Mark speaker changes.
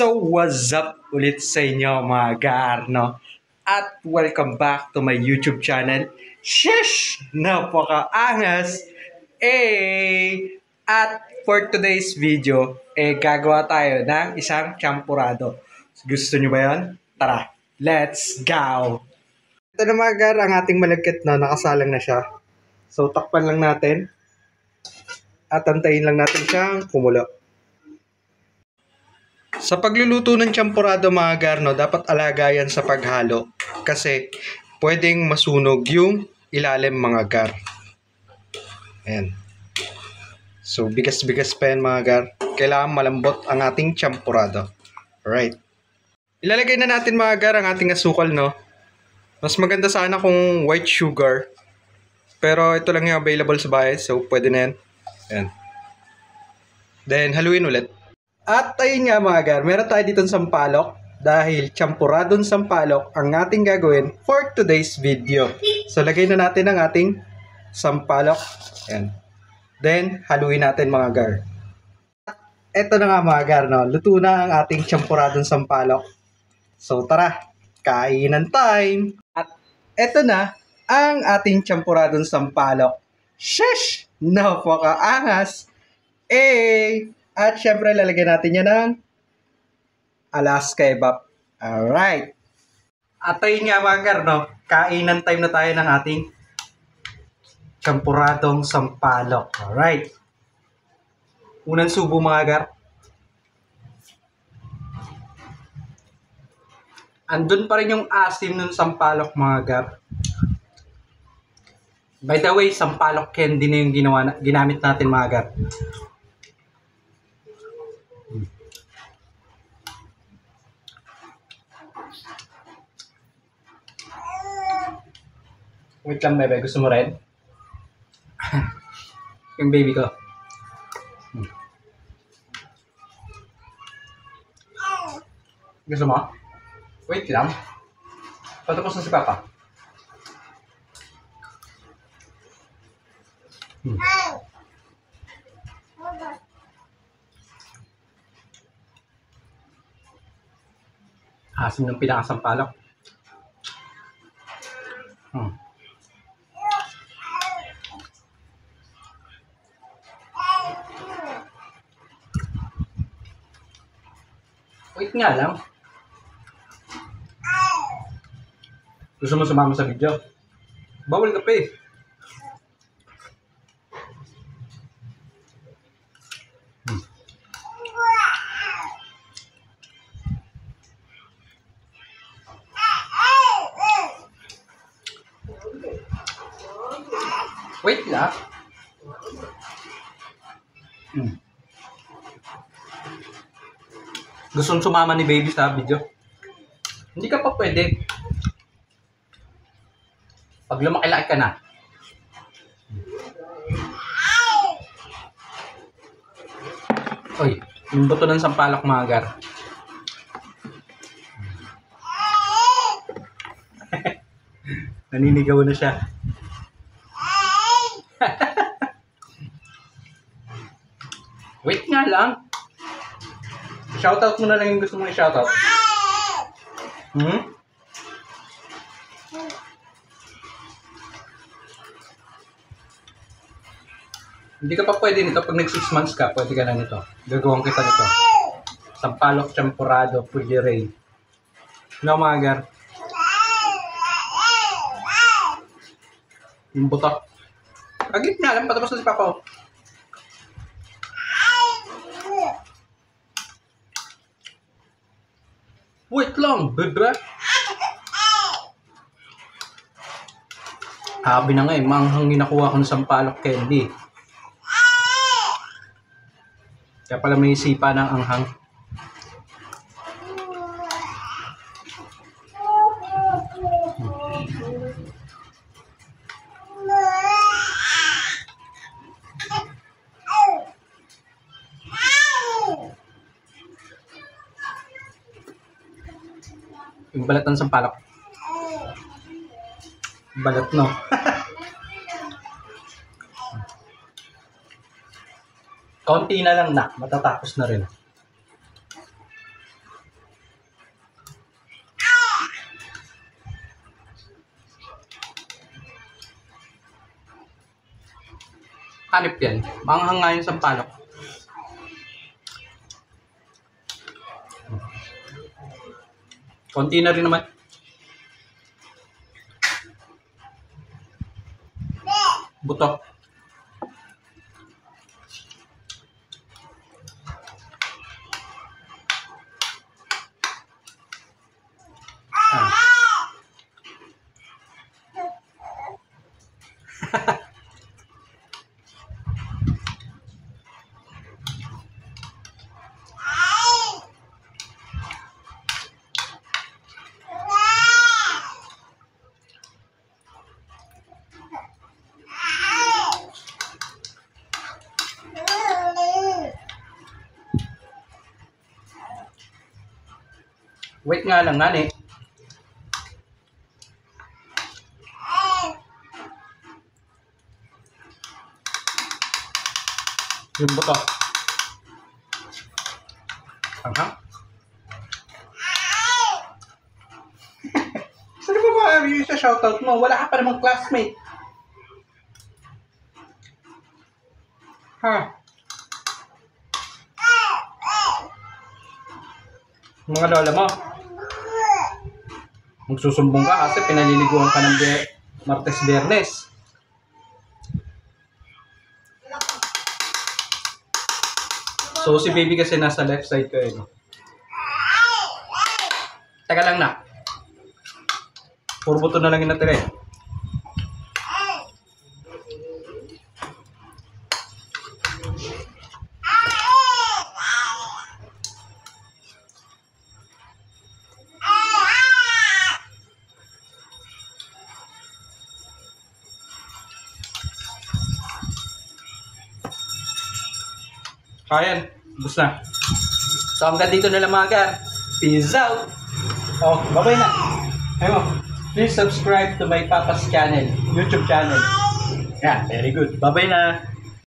Speaker 1: So, what's up ulit sa inyo mga Gaarno? At welcome back to my YouTube channel. Sheesh! Napakaangas! At for today's video, gagawa tayo ng isang champurado. Gusto nyo ba yun? Tara, let's go! Ito na mga Gar, ang ating malagkit na nakasalang na siya. So, takpan lang natin. At antayin lang natin siyang kumulo. Sa pagluluto ng champurado mga Garno, dapat alagayan sa paghalo kasi pwedeng masunog yung ilalim mga Gar. Ayan. So, bigas-bigas pa yan mga Gar. Kailangan malambot ang ating champurado. Alright. Ilalagay na natin mga Gar ang ating asukal, no? Mas maganda sana kung white sugar. Pero ito lang yung available sa bahay, so pwede na yan. Ayan. Then, haluin ulit. At ayun nga mga Gar, meron tayo dito sampalok dahil champuradong sampalok ang ating gagawin for today's video. So lagay na natin ang ating sampalok. Ayan. Then haluin natin mga Gar. Ito na nga mga Gar, no? Luto na ang ating champuradong sampalok. So tara, kainan time! At ito na ang ating champuradong sampalok. Sheesh! Napakaangas! At syempre, lalagyan natin yan ng Alaska Ebap. Alright. At ayun nga mga Gar, no? Kainan time na tayo ng ating champuradong sampalok. Alright. Unang subo mga Gar. Andun pa rin yung asim ng sampalok mga Gar. By the way, sampalok candy na yung ginamit natin mga Gar. Wait lang, bebe. Gusto mo rin? Yung baby ko. Gusto mo? Wait lang. Patapos na si Papa. Asim ng pinakasampalok. Wait nga lang. Gusto mo sumama sa video? Bawal ka pa eh. Wait lang. Gusto mong sumama ni baby sa video? Hindi ka pa pwede. Pag lumaki-laki ka na. Oy, yung buto ng sampalok mga Gar. Naninigaw na siya. Wait nga lang. Shoutout mo na lang yung gusto mong i-shoutout. Hindi ka pa pwede nito. Pag nag 6 months ka, pwede ka na nito. Gagawin kita nito. Sampalok champurado, puliray. No, mga Gar? Yung buto. Agit nga lang, patapos na si Papa. Wait lang, bebe. Habi na nga eh, manghang ginakuha ko ng sampalok candy. Kaya pala may sipa ng anghang. Yung balat ng sampalok. Balat, no? Konti na lang na, matatapos na rin.
Speaker 2: Hanip yan. Manghang nga yung sampalok. Konti na rin naman. Buto. Wait nga lang, nani. Yung buto. Aha. Saan ba ba yung sa shoutout mo? Wala ka pa namang classmate. Ha? Mga lola mo. Magsusumbong ka kasi pinaliliguan ka ng Martes Biyernes. So si baby kasi nasa left side ko eh. No? Teka lang na. Puro buto na lang yung natira eh. Ayan, bus na. So hanggang dito na lang mga gar. Peace out! Oh, bye-bye na. Ayun, please subscribe to my Papa's channel, YouTube channel. Yeah, very good. Bye-bye na.